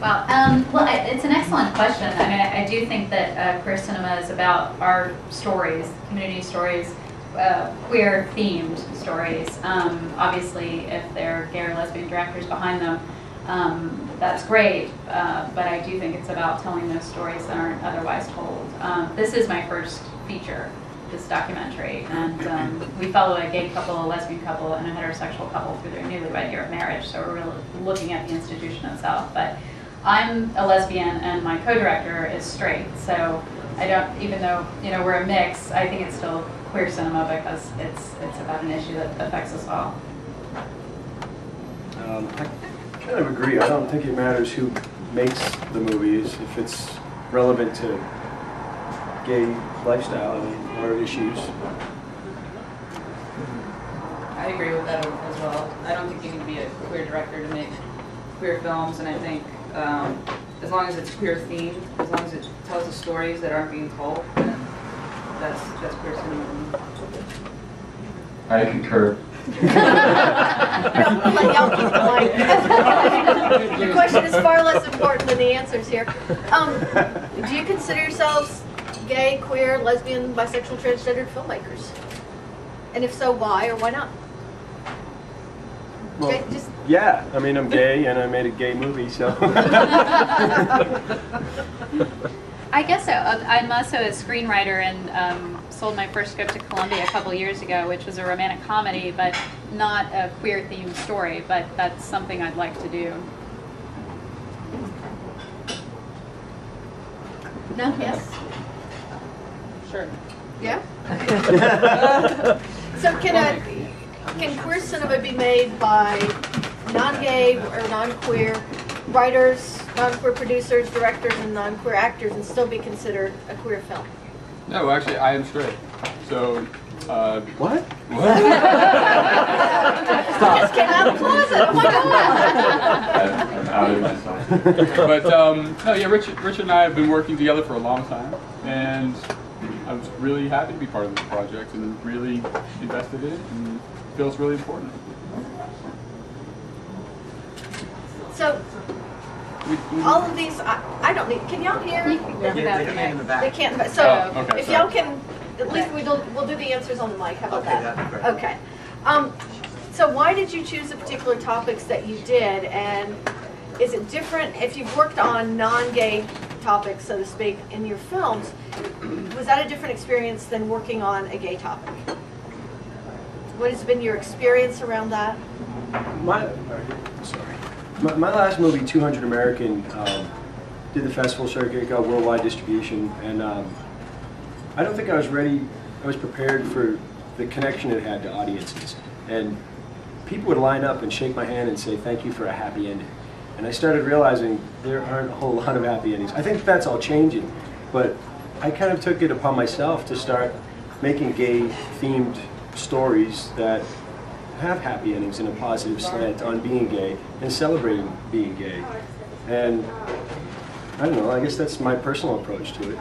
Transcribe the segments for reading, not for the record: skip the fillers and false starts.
Wow. Well, it's an excellent question. I mean, I do think that queer cinema is about our stories, community stories, queer-themed stories. Obviously, if there are gay or lesbian directors behind them, that's great. But I do think it's about telling those stories that aren't otherwise told. This is my first feature, this documentary, and we follow a gay couple, a lesbian couple, and a heterosexual couple through their newlywed year of marriage. So we're really looking at the institution itself. But I'm a lesbian and my co-director is straight, so I don't, even though we're a mix, I think it's still queer cinema because it's about an issue that affects us all. I kind of agree. I don't think it matters who makes the movies if it's relevant to gay lifestyle or issues. I agree with that as well. I don't think you need to be a queer director to make queer films, and I think as long as it's queer themed, as long as it tells the stories that aren't being told, then that's queer cinema. I concur. Your question is far less important than the answers here. Do you consider yourselves gay, queer, lesbian, bisexual, transgendered filmmakers? And if so, why or why not? Well, Okay, yeah, I mean, I'm gay and I made a gay movie, so. I guess so. I'm also a screenwriter and sold my first script to Columbia a couple years ago, which was a romantic comedy, but not a queer-themed story, but that's something I'd like to do. No? Yes? Sure. Yeah? So can queer cinema be made by non-gay or non-queer writers, non-queer producers, directors, and non-queer actors and still be considered a queer film? No, actually, I am straight. So, What? Just came out of the closet. Oh my God! I'm outed myself. but no, yeah, Richard and I have been working together for a long time, and I was really happy to be part of this project and really invested in it, and it feels really important. So, all of these, I don't need, can y'all hear? They can't in the back. They can't, so Oh, okay, if sorry. y'all can, at least we'll do the answers on the mic, how about that? that'd be great. Okay. So why did you choose the particular topics that you did, and is it different if you've worked on non-gay topics, so to speak, in your films? Was that a different experience than working on a gay topic? What has been your experience around that? My last movie, 200 American, did the festival circuit, got worldwide distribution, and I don't think I was ready, I was prepared for the connection it had to audiences. And people would line up and shake my hand and say, thank you for a happy ending. And I started realizing there aren't a whole lot of happy endings. I think that's all changing, but I kind of took it upon myself to start making gay-themed stories that have happy endings and a positive slant on being gay and celebrating being gay. And I don't know, I guess that's my personal approach to it.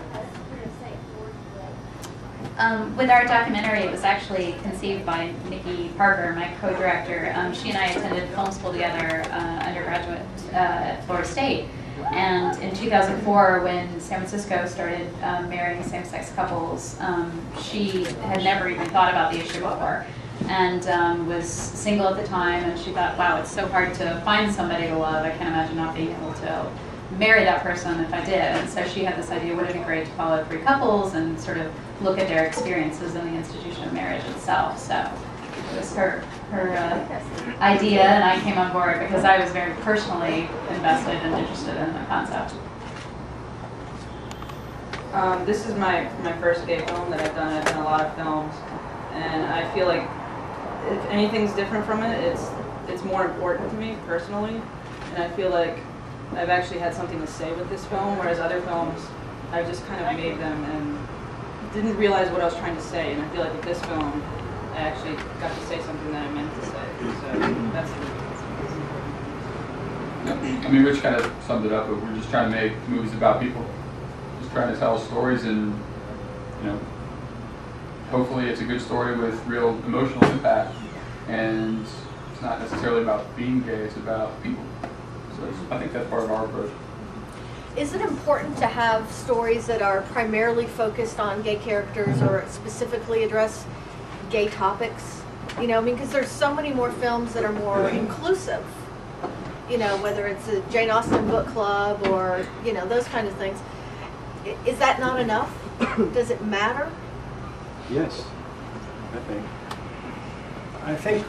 With our documentary, it was actually conceived by Nikki Parker, my co-director. She and I attended film school together, undergraduate at Florida State. And in 2004, when San Francisco started marrying same-sex couples, she had never even thought about the issue before, and was single at the time, and she thought, wow, it's so hard to find somebody to love. I can't imagine not being able to marry that person if I did. And so she had this idea, wouldn't it be great to follow 3 couples and sort of look at their experiences in the institution of marriage itself. So it was her idea, and I came on board because I was very personally invested and interested in the concept. This is my first gay film that I've done. I've done a lot of films, and I feel like if anything's different from it, it's more important to me personally, and I feel like I've actually had something to say with this film, whereas other films, I've just kind of made them and didn't realize what I was trying to say, and I feel like with this film, I actually got to say something that I meant to say. So that's the I mean, Rich kind of summed it up, but we're just trying to make movies about people. Just trying to tell stories, and hopefully it's a good story with real emotional impact. And it's not necessarily about being gay, it's about people. So I think that's part of our approach. Is it important to have stories that are primarily focused on gay characters or specifically address gay topics? You know, I mean, because there's so many more films that are more inclusive. You know, whether it's a Jane Austen book club or, you know, those kind of things. Is that not enough? Does it matter? Yes, I think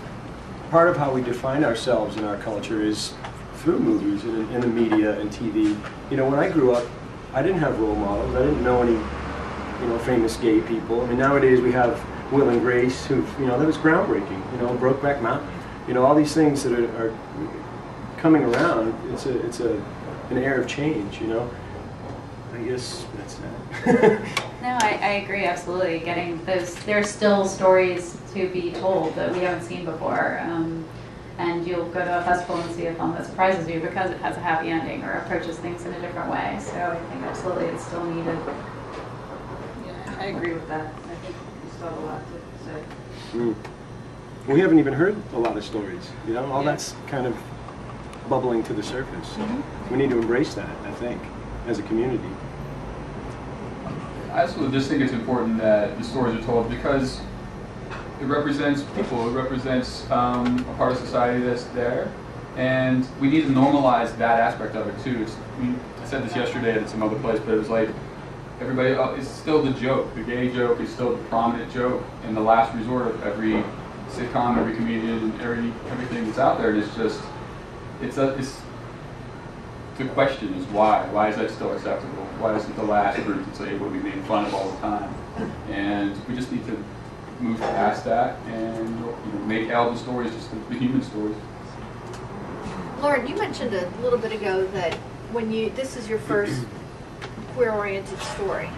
part of how we define ourselves in our culture is through movies and in the media and TV. You know, when I grew up, I didn't have role models. I didn't know any, you know, famous gay people. I mean, nowadays we have Will and Grace, who, you know, that was groundbreaking. You know, Brokeback Mountain. You know, all these things that are coming around. It's an air of change. You know. I guess that's that. No, I agree, absolutely. Getting those, there's still stories to be told that we haven't seen before. And you'll go to a festival and see a film that surprises you because it has a happy ending or approaches things in a different way. So I think absolutely it's still needed. Yeah, I agree with that. I think we still have a lot to say. Mm. We haven't even heard a lot of stories. You know, all that's kind of bubbling to the surface. So we need to embrace that, I think, as a community. I also just think it's important that the stories are told because it represents people, it represents a part of society that's there, and we need to normalize that aspect of it too. I said this yesterday at some other place, but it was like, everybody, it's still the joke. The gay joke is still the prominent joke and the last resort of every sitcom, every comedian, everything that's out there, and it's just, the question is why? Why is that still acceptable? Why isn't the last group that's able to be made fun of all the time? And we just need to move past that and, you know, make all the stories just the human stories. Lauren, you mentioned a little bit ago that this is your first queer-oriented story,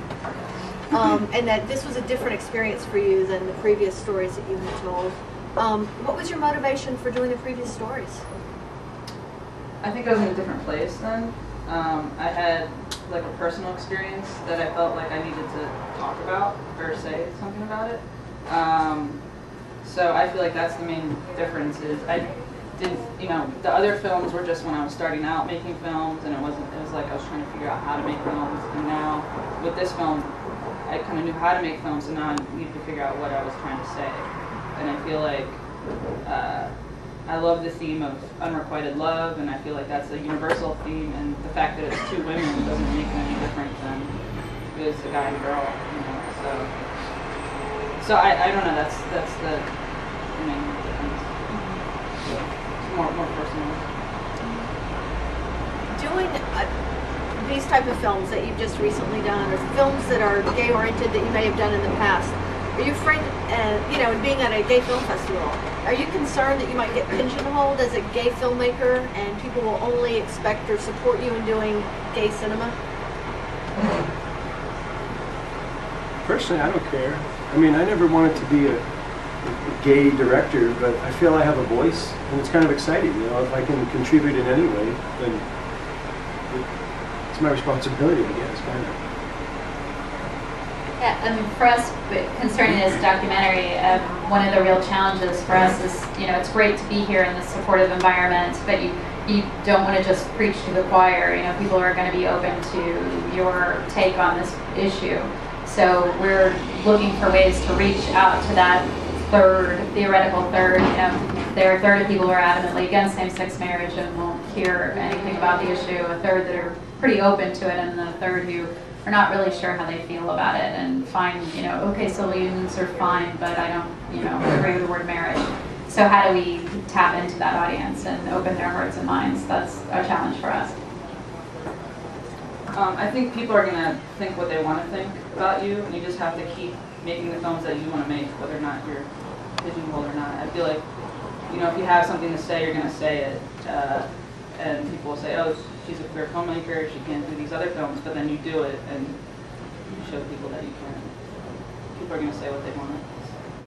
and that this was a different experience for you than the previous stories that you had told. What was your motivation for doing the previous stories? I think I was in a different place then. I had like a personal experience that I felt like I needed to talk about or say something about it. So I feel like that's the main difference is I didn't, you know, the other films were just when I was starting out making films, and it was like I was trying to figure out how to make films, and now with this film I kind of knew how to make films, and now I needed to figure out what I was trying to say. And I feel like I love the theme of unrequited love, and I feel like that's a universal theme, and the fact that it's two women doesn't make it any different than it is a guy and girl, you know, so I don't know, that's the main difference. It's more personal. Doing these type of films that you've just recently done, or films that are gay-oriented that you may have done in the past, are you afraid, you know, being at a gay film festival, are you concerned that you might get pigeonholed as a gay filmmaker and people will only expect or support you in doing gay cinema? Personally, I don't care. I mean, I never wanted to be a gay director, but I feel I have a voice, and it's kind of exciting. You know, if I can contribute in any way, then it's my responsibility, I guess, kind of. Yeah, for us, concerning this documentary, one of the real challenges for us is, you know, it's great to be here in this supportive environment, but you don't want to just preach to the choir. You know, people are going to be open to your take on this issue. So we're looking for ways to reach out to that theoretical third. You know, there are a third of people who are adamantly against same-sex marriage and won't hear anything about the issue, a third that are pretty open to it, and the third who are not really sure how they feel about it and find, you know, okay, saloons are fine, but I don't, you know, agree with the word marriage. So how do we tap into that audience and open their hearts and minds? That's a challenge for us. I think people are going to think what they want to think about you, and you just have to keep making the films that you want to make, whether or not you're pigeonholed or not. I feel like, you know, if you have something to say, you're going to say it, and people will say, oh, she's a queer filmmaker, she can't do these other films, but then you do it, and you show people that you can. People are going to say what they want.